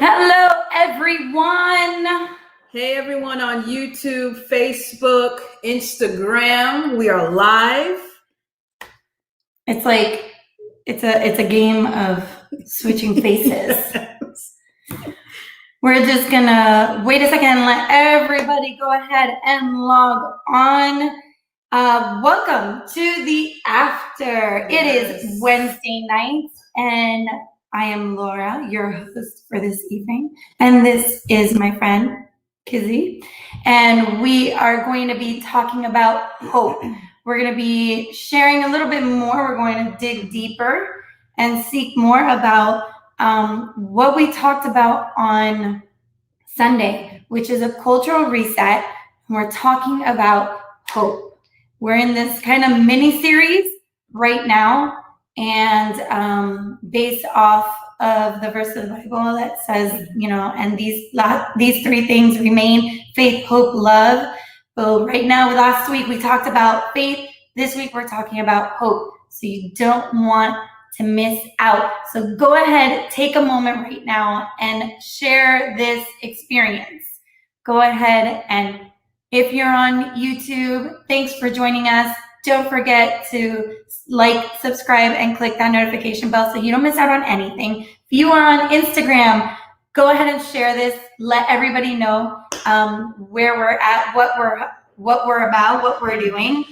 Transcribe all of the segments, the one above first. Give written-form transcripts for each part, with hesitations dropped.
Hello, everyone. Hey, everyone on YouTube, Facebook, Instagram. We are live. It's like it's a game of switching faces. We're just gonna wait a second and let everybody go ahead and log on. Welcome to the after. It is Wednesday night, and I am Laura, your host for this evening, and this is my friend Kizzy, and we are going to be talking about hope. We're going to be sharing a little bit more. We're going to dig deeper and seek more about what we talked about on Sunday, which is a cultural reset. We're talking about hope. We're in this kind of mini series right now, and based off of the verse of the Bible that says, and these three things remain: faith, hope, love. So right now, last week we talked about faith. This week we're talking about hope. So you don't want to miss out. So go ahead, take a moment right now and share this experience. Go ahead, and if you're on YouTube, thanks for joining us. Don't forget to like, subscribe, and click that notification bell so you don't miss out on anything. If you are on Instagram, go ahead and share this. Let everybody know where we're at, what we're about, what we're doing.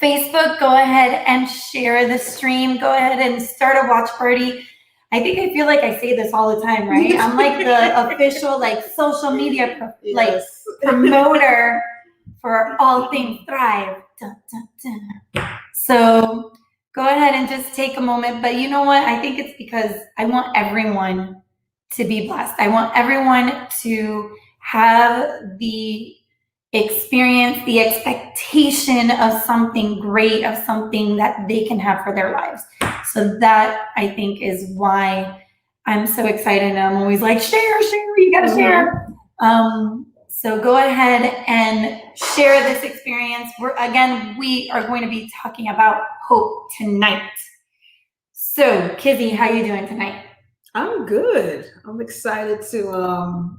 Facebook, go ahead and share the stream. Go ahead and start a watch party. I feel like I say this all the time, right? I'm like the official social media promoter for all things Thrive. Dun, dun, dun. So go ahead and just take a moment. But you know what? I think it's because I want everyone to be blessed. I want everyone to have the experience, the expectation of something great, of something that they can have for their lives. So that, I think, is why I'm so excited. And I'm always like, share, you gotta share. So go ahead and share this experience. We are going to be talking about hope tonight. So, Kizzy, how you doing tonight? I'm good. I'm excited to,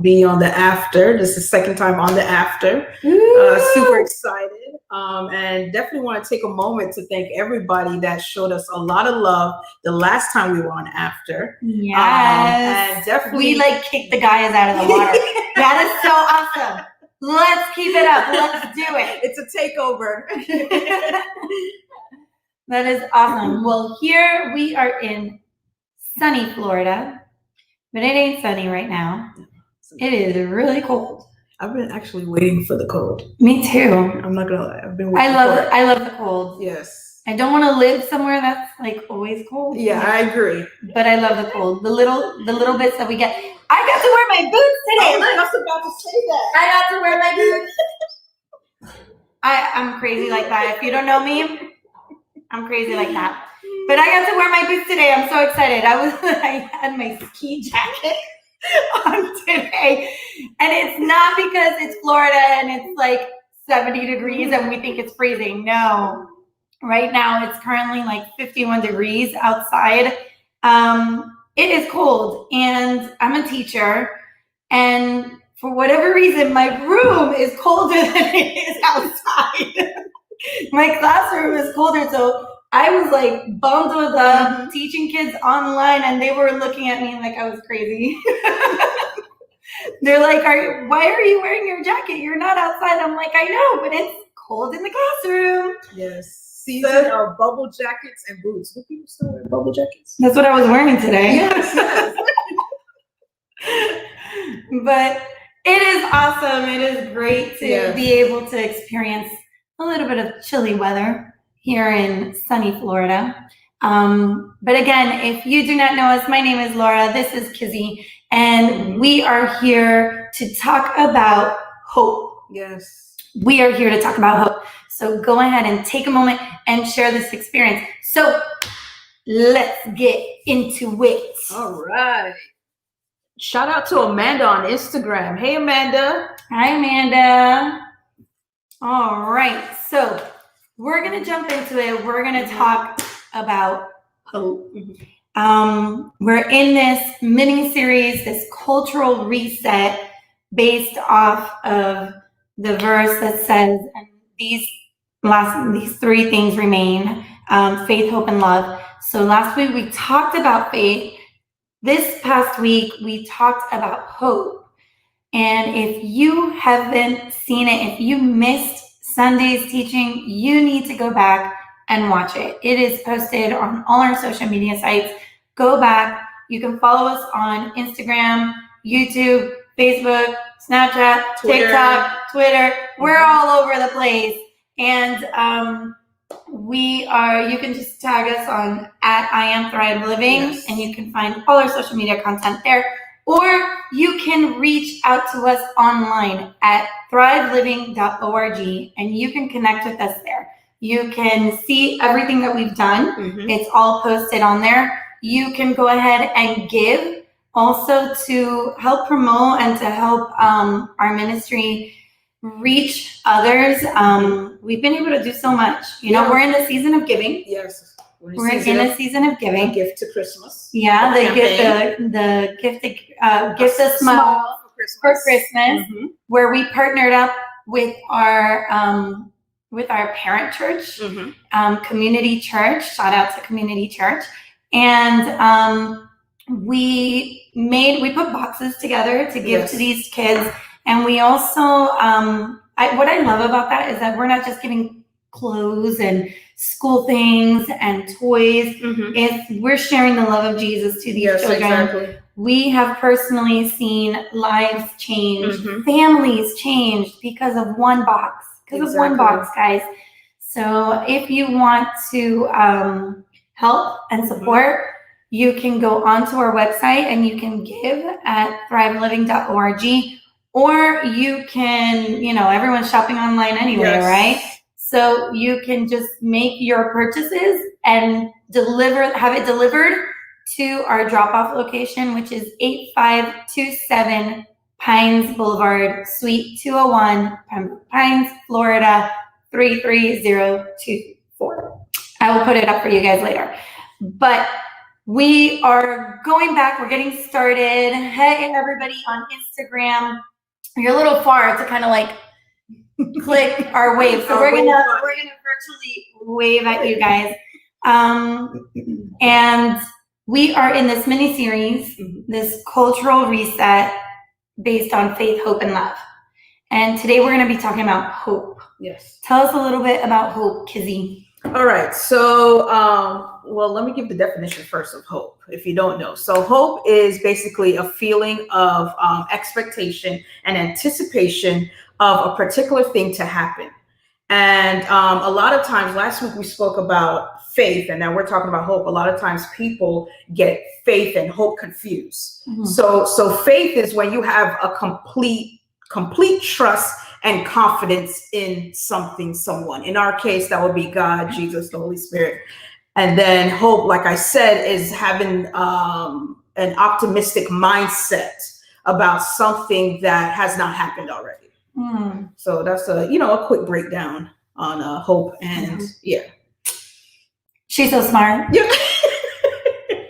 be on the after. This is the second time on the after. Super excited. And definitely want to take a moment to thank everybody that showed us a lot of love the last time we were on after. Yes. And definitely. We kicked the guys out of the water. That is so awesome. Let's keep it up. Let's do it. It's a takeover. That is awesome. Well, here we are in sunny Florida, but it ain't sunny right now. It is really cold. I've been actually waiting for the cold. Me too. I'm not gonna lie. I've been waiting I love the cold. Yes. I don't want to live somewhere that's always cold. Yeah, I agree. But I love the cold. The little bits that we get. I got to wear my boots today. I was about to say that. I got to wear my boots. I'm crazy like that. If you don't know me, I'm crazy like that. But I got to wear my boots today. I'm so excited. I had my ski jacket on today. And it's not because it's Florida and it's 70 degrees and we think it's freezing. No. Right now it's currently 51 degrees outside. It is cold, and I'm a teacher, and for whatever reason my room is colder than it is outside. My classroom is colder, so I was bundled up teaching kids online, and they were looking at me like I was crazy. They're like, why are you wearing your jacket? You're not outside. I'm like, I know, but it's cold in the classroom. Yes. Season of bubble jackets and boots. Do people still wear bubble jackets? That's what I was wearing today. Yes. But it is awesome. It is great to be able to experience a little bit of chilly weather here in sunny Florida. But again, if you do not know us, my name is Laura. This is Kizzy, and we are here to talk about hope. Yes. We are here to talk about hope. So go ahead and take a moment and share this experience. So let's get into it. All right. Shout out to Amanda on Instagram. Hey, Amanda. Hi, Amanda. All right. So we're going to jump into it. We're going to talk about hope. We're in this mini series, this cultural reset based off of the verse that says, and these three things remain, faith, hope, and love. So last week we talked about faith. This past week we talked about hope. And if you haven't seen it, if you missed Sunday's teaching, you need to go back and watch it. It is posted on all our social media sites. Go back. You can follow us on Instagram, YouTube, Facebook, Snapchat, TikTok, Twitter. We're all over the place. And you can just tag us on @IamThriveLiving, and you can find all our social media content there. Or you can reach out to us online at thriveliving.org, and you can connect with us there. You can see everything that we've done. Mm-hmm. It's all posted on there. You can go ahead and give also to help promote and to help our ministry reach others. We've been able to do so much. You know, we're in the season of giving. Yes. We're in a season of giving. A gift to Christmas. Yeah, the gift a smile for Christmas, mm-hmm. where we partnered up with our parent church, mm-hmm. Community Church. Shout out to Community Church, and we put boxes together to give to these kids, and we also what I love about that is that we're not just giving clothes and school things and toys. Mm-hmm. We're sharing the love of Jesus to these children. Exactly. We have personally seen lives change, mm-hmm. families changed because of one box. Of one box, guys. So if you want to help and support, mm-hmm. you can go onto our website and you can give at thriveliving.org, or you can, everyone's shopping online anyway, right? So you can just make your purchases and have it delivered to our drop-off location, which is 8527 Pines Boulevard, Suite 201, Pembroke Pines, Florida, 33024. I will put it up for you guys later. But we are going back. We're getting started. Hey, everybody on Instagram. You're a little far to kind of like click our wave. So we're gonna virtually wave at you guys. And we are in this mini series, mm-hmm. this cultural reset based on faith, hope, and love. And today we're going to be talking about hope. Yes. Tell us a little bit about hope, Kizzy. All right. So, well, let me give the definition first of hope, if you don't know. So hope is basically a feeling of expectation and anticipation of a particular thing to happen. And a lot of times, last week we spoke about faith, and now we're talking about hope. A lot of times people get faith and hope confused. Mm-hmm. So faith is when you have a complete trust and confidence in someone. In our case, that would be God, Jesus, the Holy Spirit. And then hope, like I said, is having an optimistic mindset about something that has not happened already. Mm. So that's a quick breakdown on hope, and mm-hmm. yeah. She's so smart. Yeah.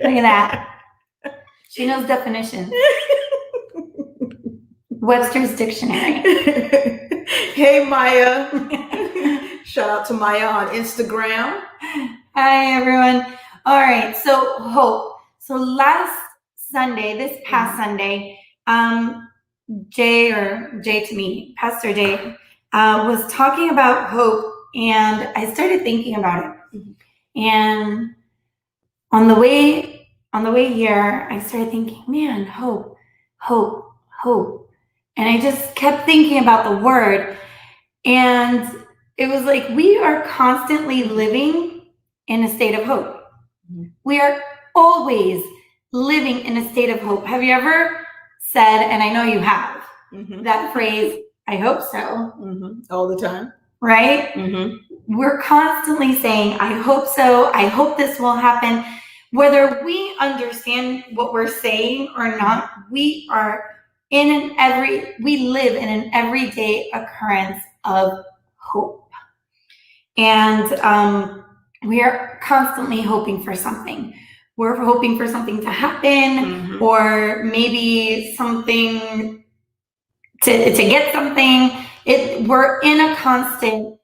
Look at that. She knows definitions. Webster's Dictionary. Hey, Maya. Shout out to Maya on Instagram. Hi, everyone. All right. So hope. So last Sunday, this past Sunday, Pastor Jay, was talking about hope, and I started thinking about it. Mm-hmm. And on the way here, I started thinking, man, hope. And I just kept thinking about the word, and it was like we are constantly living in a state of hope. Mm-hmm. We are always living in a state of hope. Have you ever said, and I know you have, mm-hmm. that phrase, I hope so? Mm-hmm. All the time. Right? Mm-hmm. We're constantly saying, I hope so. I hope this will happen. Whether we understand what we're saying or not, we live in an everyday occurrence of hope. And we are constantly hoping for something. we're hoping for something to happen, or maybe something to get something. We're in a constant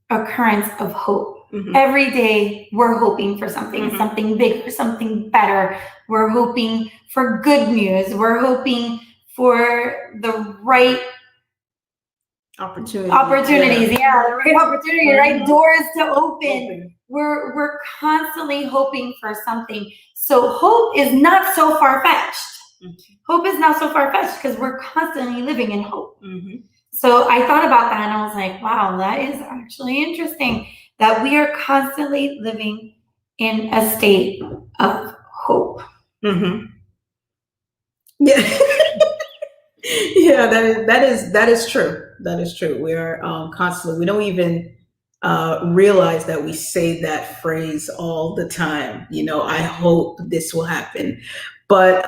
occurrence of hope. Every day we're hoping for something, something bigger, something better. We're hoping for good news. We're hoping for the right opportunities. Yeah, the right opportunity, right doors to open. We're constantly hoping for something. So hope is not so far-fetched. Hope is not so far-fetched because we're constantly living in hope. So I thought about that and I was like, wow, that is actually interesting that we are constantly living in a state of hope. Yeah. Yeah, that is true. That is true. We are constantly, we don't even realize that we say that phrase all the time. You know, I hope this will happen. But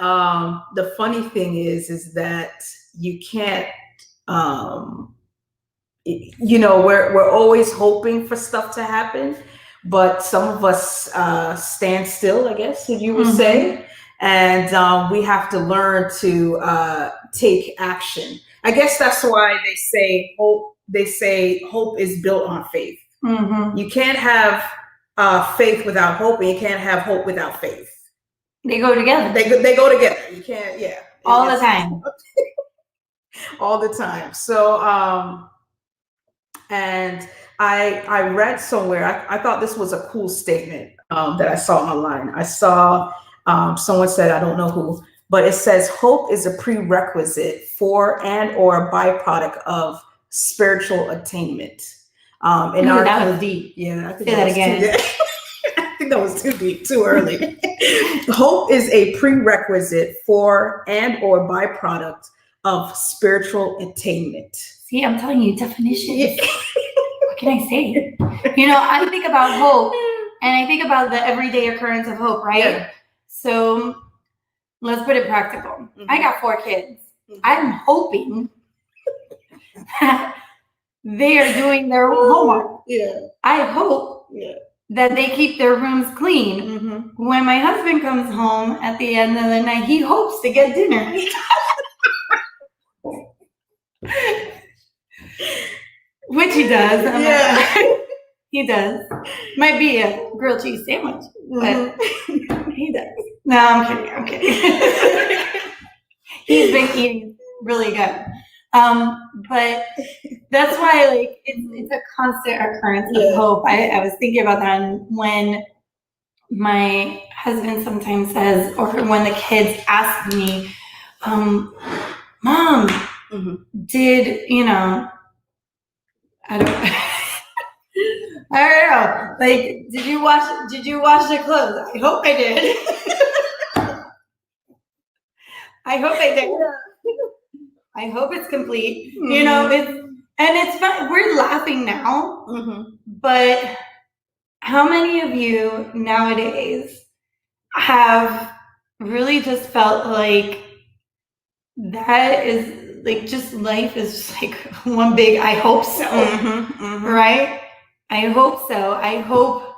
the funny thing is that you can't, you know, we're always hoping for stuff to happen, but some of us stand still, I guess, you would say. And we have to learn to take action. I guess that's why they say hope. They say hope is built on faith. You can't have faith without hope, and you can't have hope without faith. They go together. They go together. You can't, yeah. All the time. All the time. So, and I read somewhere, I thought this was a cool statement that I saw online. I saw someone said, I don't know who, but it says hope is a prerequisite for and or a byproduct of spiritual attainment. That was deep. Yeah, I think Say that again. I think that was too deep, too early. Hope is a prerequisite for and or byproduct of spiritual attainment. See, I'm telling you, definitions. Yeah. What can I say? You know, I think about hope, and I think about the everyday occurrence of hope, right? Yeah. So let's put it practical. I got 4 kids. I'm hoping that they are doing their homework. Yeah. I hope that they keep their rooms clean. When my husband comes home at the end of the night, he hopes to get dinner. Which he does. He does. Might be a grilled cheese sandwich, but he does. No, I'm kidding. He's been eating really good. But that's why, like, it's a constant occurrence of hope. I was thinking about that when my husband sometimes says, or when the kids ask me, Mom, did, you know, I don't know. Like, did you wash the clothes? I hope I did. I hope I did. I hope it's complete. You know, it's fun. We're laughing now, but how many of you nowadays have really just felt like that is like just life is just like one big I hope so, right? I hope so. I hope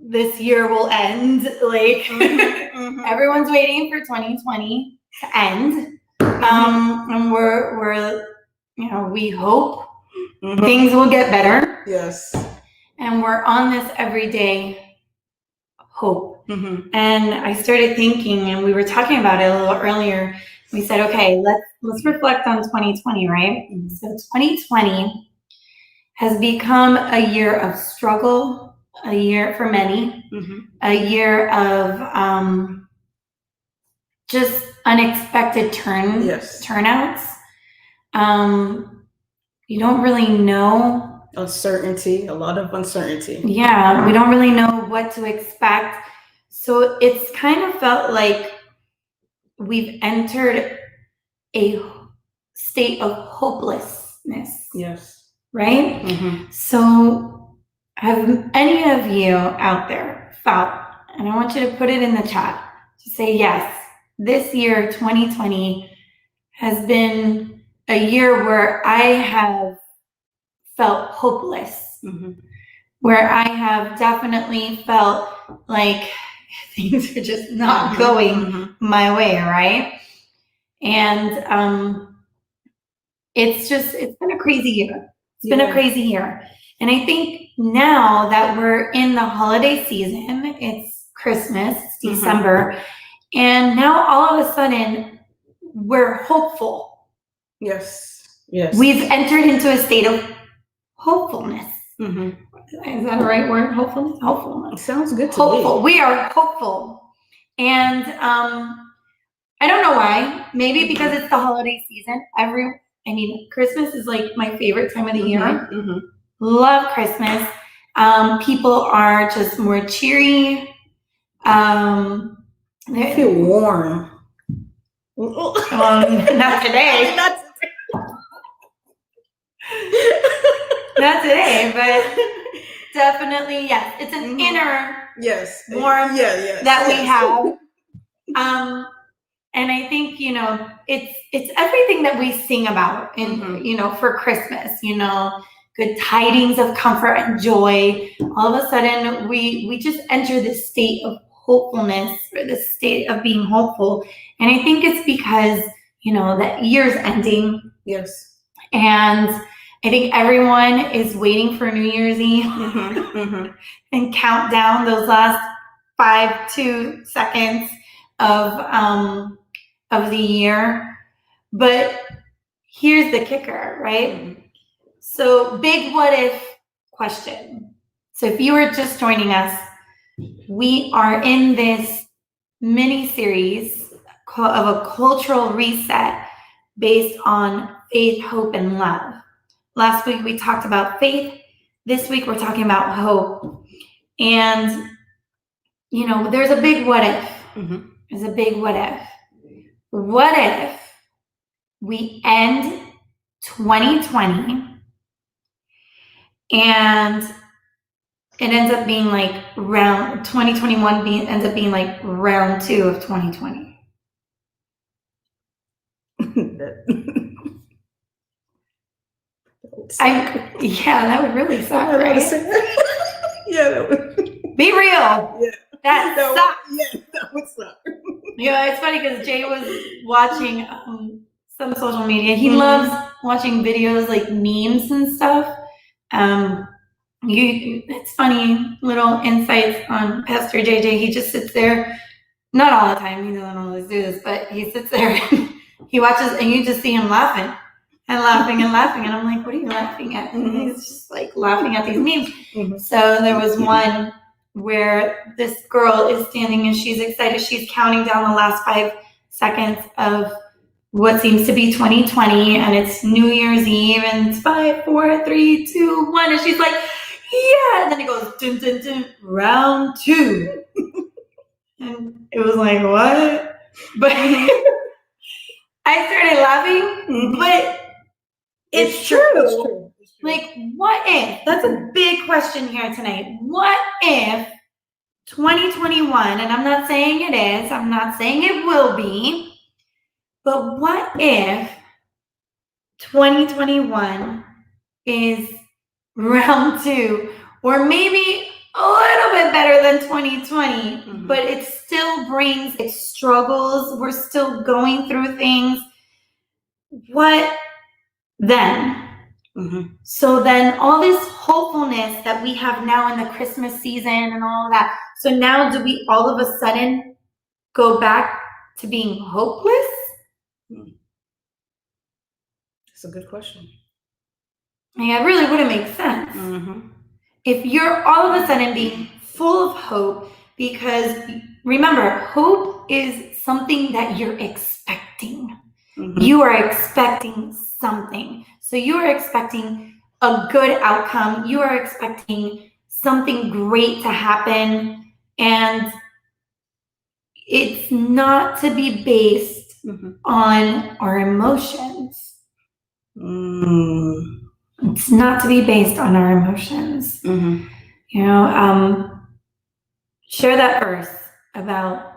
this year will end. Like everyone's waiting for 2020 to end, and we're you know, we hope things will get better. Yes, and we're on this everyday hope. And I started thinking, and we were talking about it a little earlier. We said, okay, let's reflect on 2020, right? So 2020 has become a year of struggle, a year for many, a year of just unexpected turnouts. You don't really know. Uncertainty, a lot of uncertainty. Yeah, we don't really know what to expect. So it's kind of felt like we've entered a state of hopelessness. Yes. Right? So have any of you out there felt, and I want you to put it in the chat, to say, yes, this year, 2020, has been a year where I have felt hopeless. where I have definitely felt like things are just not going my way, right? And it's been a crazy year. It's been a crazy year. And I think now that we're in the holiday season, it's Christmas, it's December, and now all of a sudden we're hopeful. Yes. We've entered into a state of hopefulness. Is that the right word? Hopefulness. It sounds good to hopeful. me. We are hopeful. And I don't know why. Maybe because it's the holiday season. Christmas is like my favorite time of the year. Love Christmas. People are just more cheery. I feel warm. Not today. Not today, but definitely, yes. It's an inner warmth that we have. And I think, it's everything that we sing about for Christmas, good tidings of comfort and joy. All of a sudden we just enter this state of hopefulness, or this state of being hopeful. And I think it's because, that year's ending. Yes. And I think everyone is waiting for New Year's Eve and count down those last 2 seconds of the year. But here's the kicker, right? So, big what if question. So if you are just joining us, we are in this mini series of a cultural reset based on faith, hope, and love. Last week we talked about faith. This week we're talking about hope. And, there's a big what if. There's a big what if. What if we end 2020 and it ends up being like 2021 ends up being like round 2 of 2020? That would really suck, right? That would. Be real. Yeah. That sucks. Yeah, that would suck. It's funny because Jay was watching some social media. He loves watching videos like memes and stuff. It's funny, little insights on Pastor JJ. He just sits there, not all the time, he doesn't always do this, but he sits there and he watches, and you just see him laughing and laughing and laughing. And I'm like, what are you laughing at? And he's just like laughing at these memes. So there was one where this girl is standing and she's excited. She's counting down the last 5 seconds of what seems to be 2020, and it's New Year's Eve, and it's 5, 4, 3, 2, 1, and she's like, yeah, and then it goes dun, dun, dun, round 2. And it was like, what? But I started laughing, but it's true. Like, what if? That's a big question here tonight. What if 2021, and I'm not saying it is, I'm not saying it will be, but what if 2021 is round 2, or maybe a little bit better than 2020, but it still brings its struggles. We're still going through things. What then? So then all this hopefulness that we have now in the Christmas season and all of that. So now do we all of a sudden go back to being hopeless? That's a good question. It really wouldn't make sense. If you're all of a sudden being full of hope, because remember, hope is something that you're expecting. You are expecting something. So you are expecting a good outcome. You are expecting something great to happen. And it's not to be based on our emotions. It's not to be based on our emotions. Share that verse about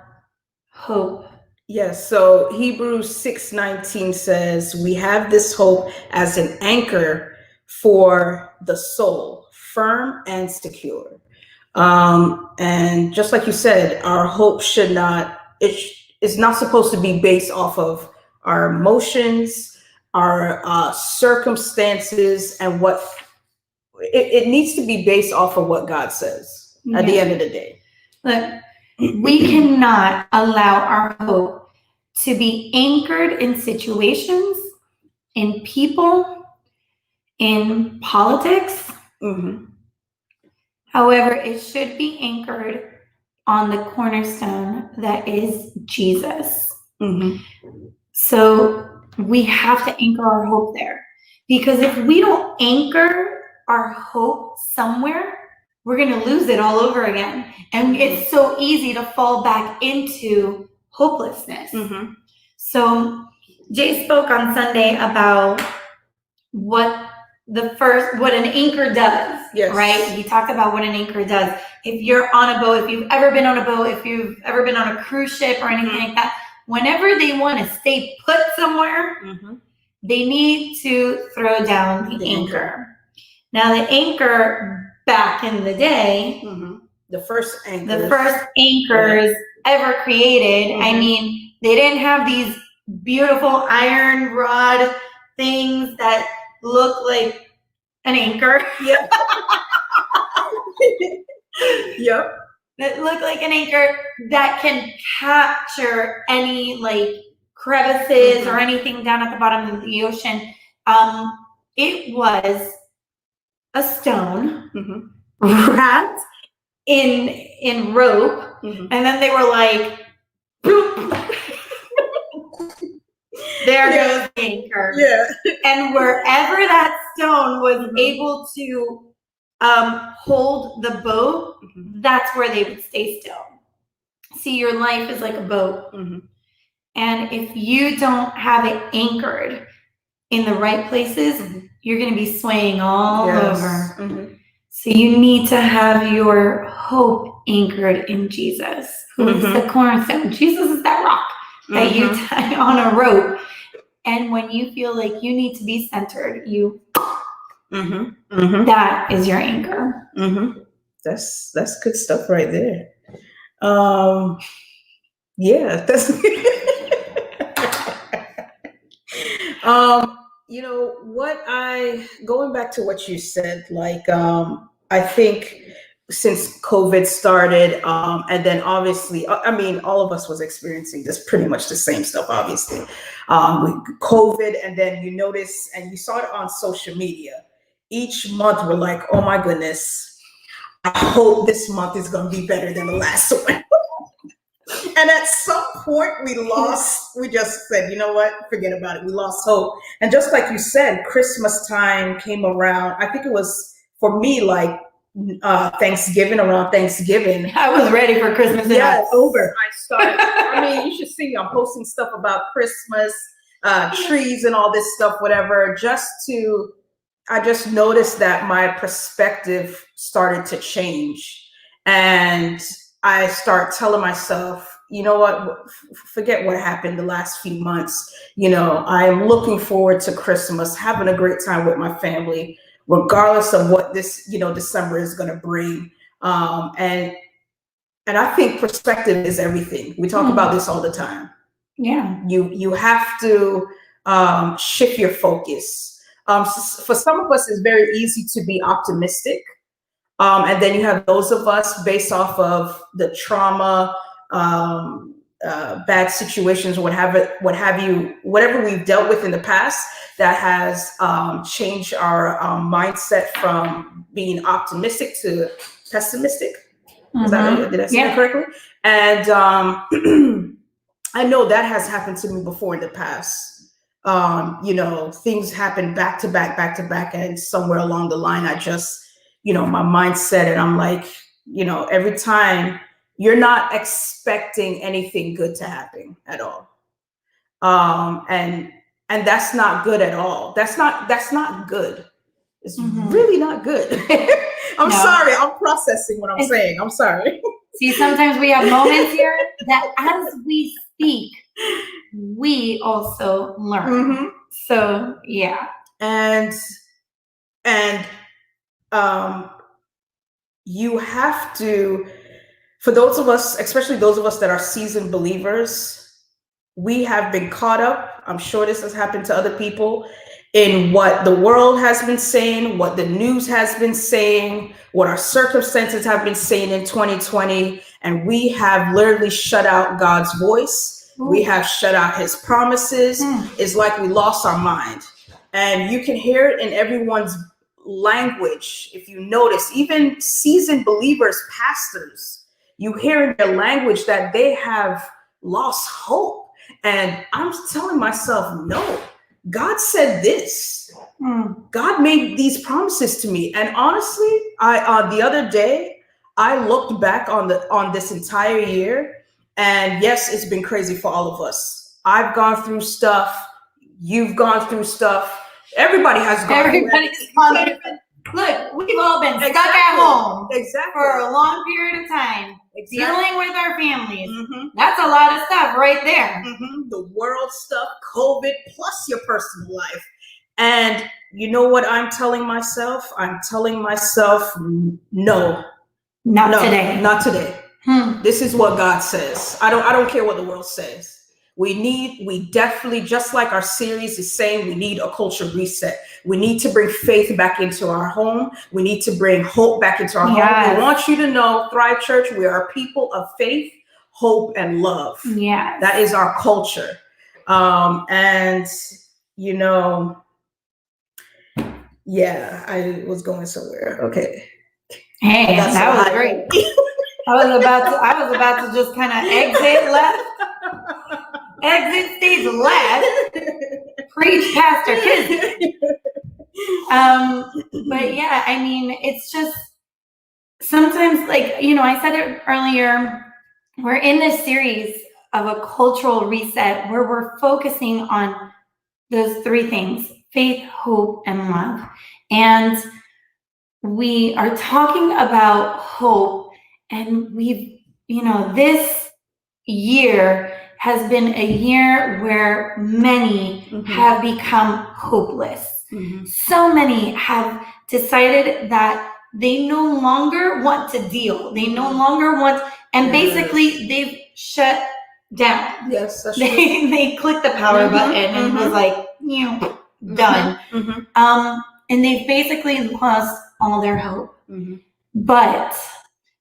hope. Yes, so Hebrews 6:19 says, we have this hope as an anchor for the soul, firm and secure. And just like you said, our hope should not, it's not supposed to be based off of our emotions, our circumstances, and what it needs to be based off of what God says at the end of the day. Look, we cannot allow our hope to be anchored in situations, in people, in politics. Mm-hmm. However, it should be anchored on the cornerstone that is Jesus. Mm-hmm. So we have to anchor our hope there. Because if we don't anchor our hope somewhere, we're going to lose it all over again. And it's so easy to fall back into hopelessness. Mm-hmm. So Jay spoke on Sunday about what an anchor does, Yes. right? He talked about what an anchor does. If you're on a boat, if you've ever been on a boat, if you've ever been on a cruise ship or anything like that, whenever they want to stay put somewhere, they need to throw down the anchor. Now, the anchor back in the day, the first anchors ever created, I mean, they didn't have these beautiful iron rod things that look like an anchor. Yep. Yep. That look like an anchor that can capture any like crevices or anything down at the bottom of the ocean. It was a stone wrapped in rope, and then they were like, there goes the anchor. Yeah. And wherever that stone was able to hold the boat, that's where they would stay still. See, your life is like a boat. And if you don't have it anchored in the right places, you're going to be swaying all over. So you need to have your hope anchored in Jesus, who is the cornerstone. Jesus is that rock that you tie on a rope. And when you feel like you need to be centered, that is your anchor. That's good stuff right there. Yeah, that's you know what, going back to what you said, like I think since COVID started, and then obviously, I mean, all of us was experiencing this pretty much the same stuff, obviously, with COVID, and then you notice, and you saw it on social media, each month we're like, oh my goodness, I hope this month is going to be better than the last one. And at some point we just said, you know what, forget about it. We lost hope. And just like you said, Christmas time came around. I think it was, for me, like Thanksgiving, around Thanksgiving. I was ready for Christmas. Yeah, over. I mean, you should see me. I'm posting stuff about Christmas, trees and all this stuff, whatever, I just noticed that my perspective started to change. And I start telling myself, you know what, forget what happened the last few months. You know, I'm looking forward to Christmas, having a great time with my family, regardless of what this, December is going to bring. And I think perspective is everything. We talk about this all the time. Yeah. You have to shift your focus. For some of us, it's very easy to be optimistic. And then you have those of us, based off of the trauma, bad situations, what have you, whatever we've dealt with in the past, that has changed our mindset from being optimistic to pessimistic. Did I say that correctly? And I know that has happened to me before in the past. Things happen back to back, and somewhere along the line, I just, my mindset, and I'm like, every time, you're not expecting anything good to happen at all. And that's not good at all. That's not good. It's really not good. I'm sorry. I'm processing what I'm saying. I'm sorry. See, sometimes we have moments here that as we speak, we also learn. So, yeah. And you have to, for those of us, especially those of us that are seasoned believers, we have been caught up. I'm sure this has happened to other people in what the world has been saying, what the news has been saying, what our circumstances have been saying in 2020. And we have literally shut out God's voice. Ooh. We have shut out his promises. It's like we lost our mind. And you can hear it in everyone's language. If you notice, even seasoned believers, pastors, you hear in their language that they have lost hope. And I'm telling myself, no, God said this. God made these promises to me. And honestly, I the other day, I looked back on this entire year, and yes, it's been crazy for all of us. I've gone through stuff. You've gone through stuff. Everybody has gone through it. Look, we've all been stuck at home for a long period of time, dealing with our families. That's a lot of stuff right there. The world stuff, COVID, plus your personal life. And you know what I'm telling myself? I'm telling myself, no. Not today. Not today. This is what God says. I don't care what the world says. We definitely, just like our series is saying, we need a culture reset. We need to bring faith back into our home. We need to bring hope back into our home. We want you to know, Thrive Church, we are a people of faith, hope, and love. Yeah. That is our culture. And, you know, yeah, I was going somewhere. Okay. Hey, that was great. I was about to just kind of exit stage left, preach Pastor Kizzy. But yeah, I mean, it's just sometimes, like, you know, I said it earlier, we're in this series of a cultural reset where we're focusing on those three things: faith, hope, and love. And we are talking about hope, and we've, you know, this year has been a year where many have become hopeless. So many have decided that they no longer want to deal. They no longer want, and basically they've shut down. Yes, that's true. They clicked the power button and was like, you know, done. And they've basically lost all their hope. But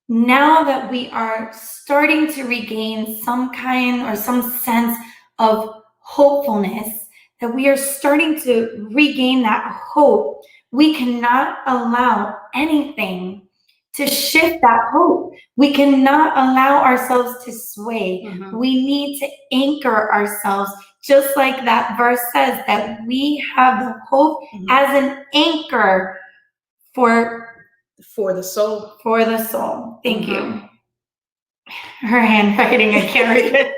now that we are starting to regain some kind or some sense of hopefulness, that we are starting to regain that hope, we cannot allow anything to shift that hope. We cannot allow ourselves to sway. We need to anchor ourselves, just like that verse says, that we have the hope as an anchor for the soul. For the soul. Thank you. Her handwriting, I can't read it.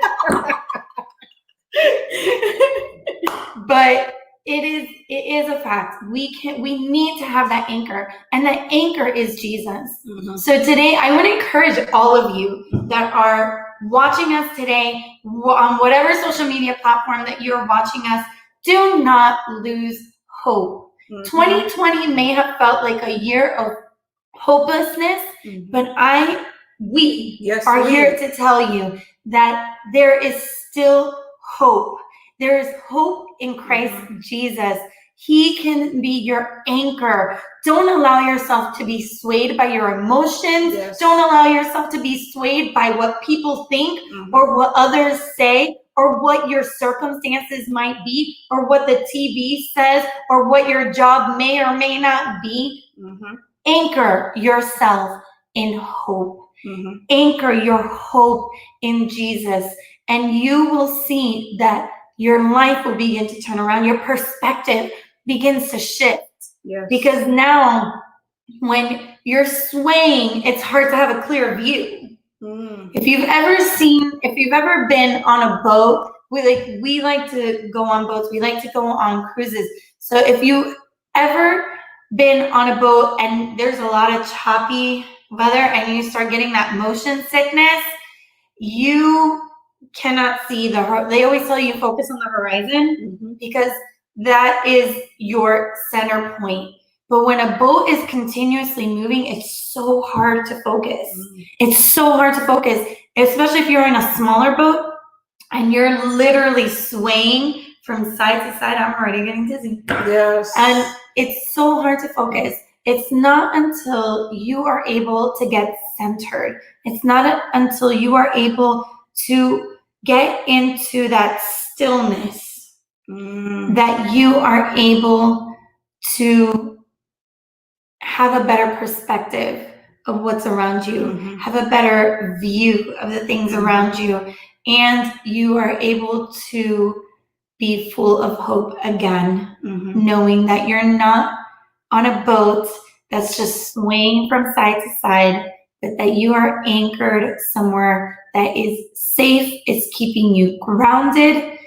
But it is a fact. We need to have that anchor, and that anchor is Jesus. So today, I want to encourage all of you that are watching us today on whatever social media platform that you're watching us, do not lose hope. 2020 may have felt like a year of hopelessness, but we are here to tell you that there is still hope. There is hope in Christ Jesus. He can be your anchor. Don't allow yourself to be swayed by your emotions. Don't allow yourself to be swayed by what people think or what others say or what your circumstances might be or what the TV says or what your job may or may not be. Anchor yourself in hope. Anchor your hope in Jesus, and you will see that your life will begin to turn around. Your perspective begins to shift. Because now, when you're swaying, it's hard to have a clear view. If you've ever been on a boat, we like to go on boats. We like to go on cruises. So if you ever been on a boat and there's a lot of choppy weather and you start getting that motion sickness, you cannot see they always tell you focus on the horizon because that is your center point. But when a boat is continuously moving, it's so hard to focus. It's so hard to focus, especially if you're in a smaller boat and you're literally swaying from side to side. I'm already getting dizzy. Yes. And it's so hard to focus. It's not until you are able to get centered. It's not until you are able to get into that stillness that you are able to have a better perspective of what's around you, have a better view of the things around you, and you are able to be full of hope again, knowing that you're not on a boat that's just swaying from side to side, but that you are anchored somewhere that is safe, is keeping you grounded,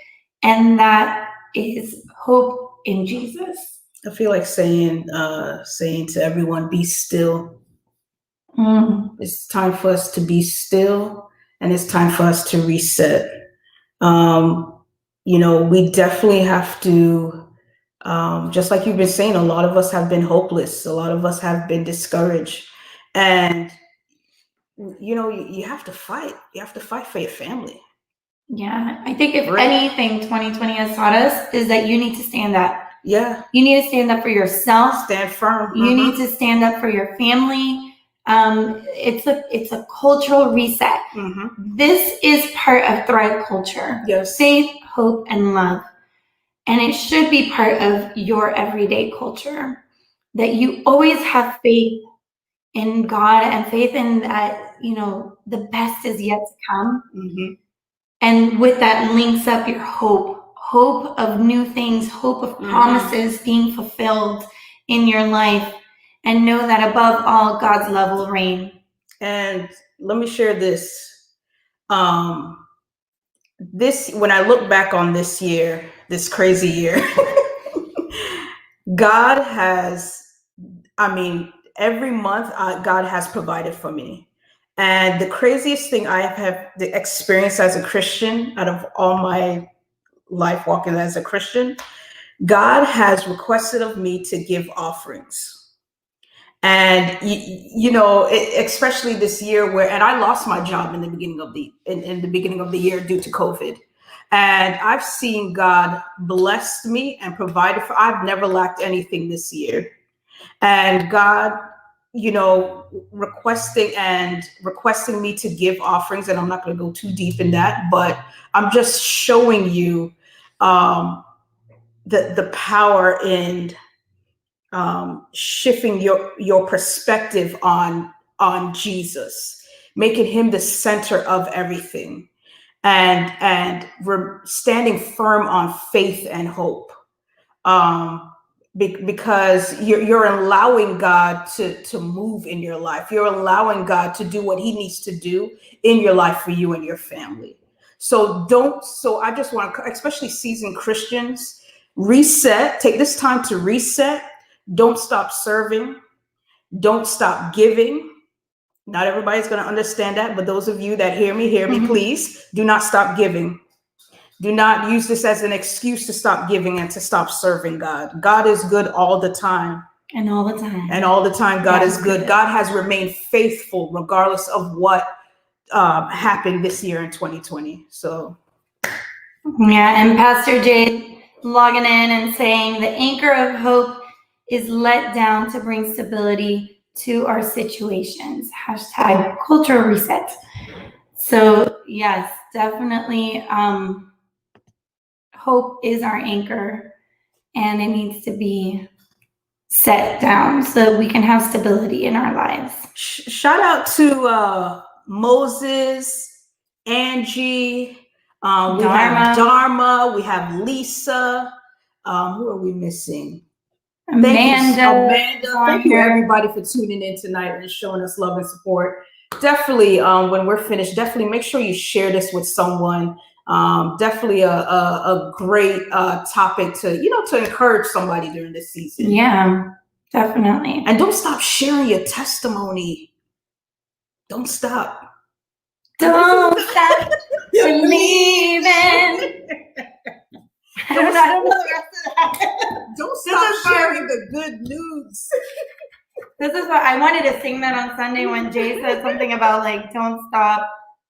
and that is hope in Jesus. I feel like saying to everyone, be still. It's time for us to be still, and it's time for us to reset. We definitely have to, just like you've been saying, a lot of us have been hopeless. A lot of us have been discouraged. And, you have to fight. You have to fight for your family. Yeah, I think if anything 2020 has taught us is that you need to stand up. Yeah. You need to stand up for yourself. Stand firm. You need to stand up for your family. It's a cultural reset. This is part of Thrive culture. Yes. Faith, hope, and love. And it should be part of your everyday culture. That you always have faith in God and faith in that, the best is yet to come. And with that links up your hope of new things, hope of promises being fulfilled in your life, and know that above all, God's love will reign. And let me share this. When I look back on this year, this crazy year, God has, every month God has provided for me. And the craziest thing I have experienced as a Christian, out of all my life walking as a Christian, God has requested of me to give offerings. And especially this year and I lost my job in the beginning of the year due to COVID. And I've seen God bless me and provided for. I've never lacked anything this year. And God, requesting me to give offerings, and I'm not going to go too deep in that, but I'm just showing you the power in shifting your perspective on Jesus, making him the center of everything, and standing firm on faith and hope. Because you're allowing God to move in your life. You're allowing God to do what he needs to do in your life for you and your family. So I just want to, especially seasoned Christians, reset. Take this time to reset. Don't stop serving. Don't stop giving. Not everybody's going to understand that, but those of you that hear me, please. Do not stop giving. Do not use this as an excuse to stop giving and to stop serving God. God is good all the time. And all the time. And all the time, God is good. God has remained faithful regardless of what happened this year in 2020. So. Yeah, and Pastor Jade logging in and saying the anchor of hope is let down to bring stability to our situations. Hashtag cultural reset. So yes, definitely hope is our anchor, and it needs to be set down so that we can have stability in our lives. Shout out to Moses, Angie, we have Dharma, we have Lisa. Who are we missing? Amanda. Thank you everybody for tuning in tonight and showing us love and support. Definitely, when we're finished, definitely make sure you share this with someone. Definitely a great topic to encourage somebody during this season. Yeah, definitely. And don't stop sharing your testimony. Don't stop. Don't stop believing. I don't know the rest of that. Don't stop sharing the good news. This is what I wanted to sing that on Sunday when Jay said something about like don't stop.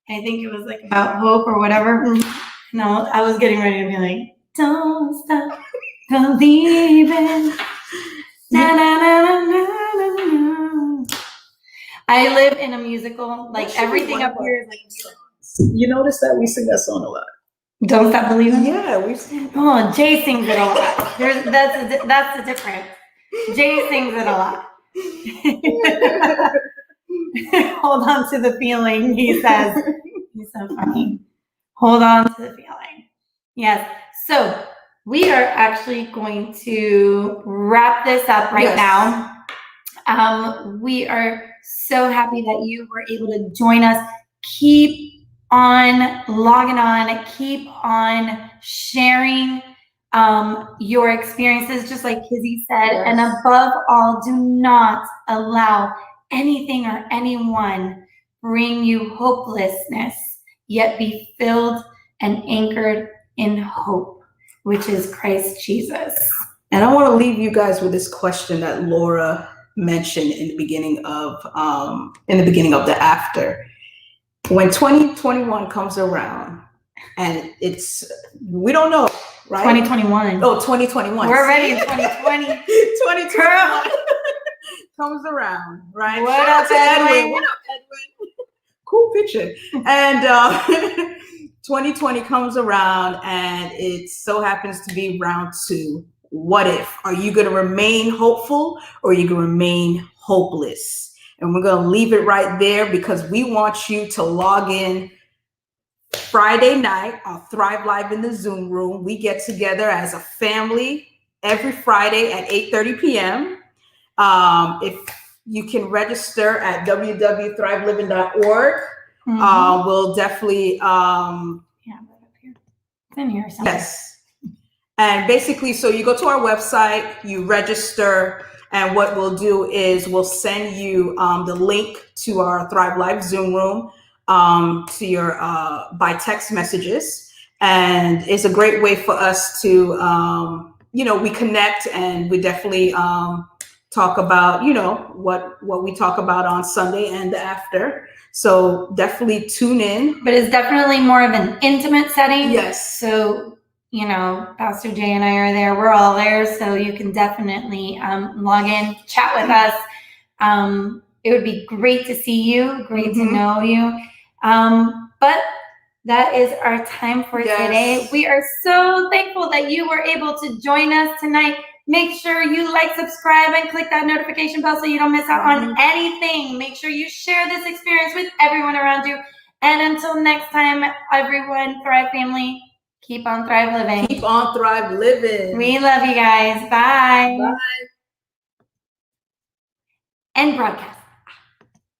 I think it was like about hope or whatever. No, I was getting ready to be like, don't stop believing. Na, na, na, na, na, na, na. I live in a musical. Like everything up here is like musical. You notice that we sing that song a lot. Don't stop believing. Yeah, we sing. Oh, Jay sings it a lot. That's the difference. Jay sings it a lot. Hold on to the feeling, he says. He's so funny. Hold on to the feeling. Yes. So we are actually going to wrap this up right now. We are so happy that you were able to join us. Keep on logging on. Keep on sharing your experiences, just like Kizzy said. Yes. And above all, do not allow anything or anyone bring you hopelessness, yet be filled and anchored in hope, which is Christ Jesus. And I want to leave you guys with this question that Laura mentioned in the beginning of the after. When 2021 comes around, and we don't know, right? 2021. Oh, 2021. We're already in 2020. 2021 comes around, right? What up, Edwin? What up, Edwin? Cool picture. And 2020 comes around, and it so happens to be round 2. What if? Are you going to remain hopeful, or are you going to remain hopeless? And we're going to leave it right there because we want you to log in Friday night on Thrive Live in the Zoom room. We get together as a family every Friday at 8:30 p.m. If you can register at www.thriveliving.org, we'll definitely yeah, right up here. It's in here somewhere. Yes. And basically, so you go to our website, you register, and what we'll do is we'll send you the link to our Thrive Live Zoom room to your by text messages. And it's a great way for us to, we connect, and we definitely talk about, what we talk about on Sunday and after. So definitely tune in. But it's definitely more of an intimate setting. Yes. So, Pastor Jay and I are there. We're all there. So you can definitely log in, chat with us. It would be great to see you, great to know you. But that is our time for today. We are so thankful that you were able to join us tonight. Make sure you like, subscribe, and click that notification bell so you don't miss out on anything. Make sure you share this experience with everyone around you. And until next time, everyone, Thrive family, keep on Thrive living. Keep on Thrive living. We love you guys. Bye. Bye. End broadcast.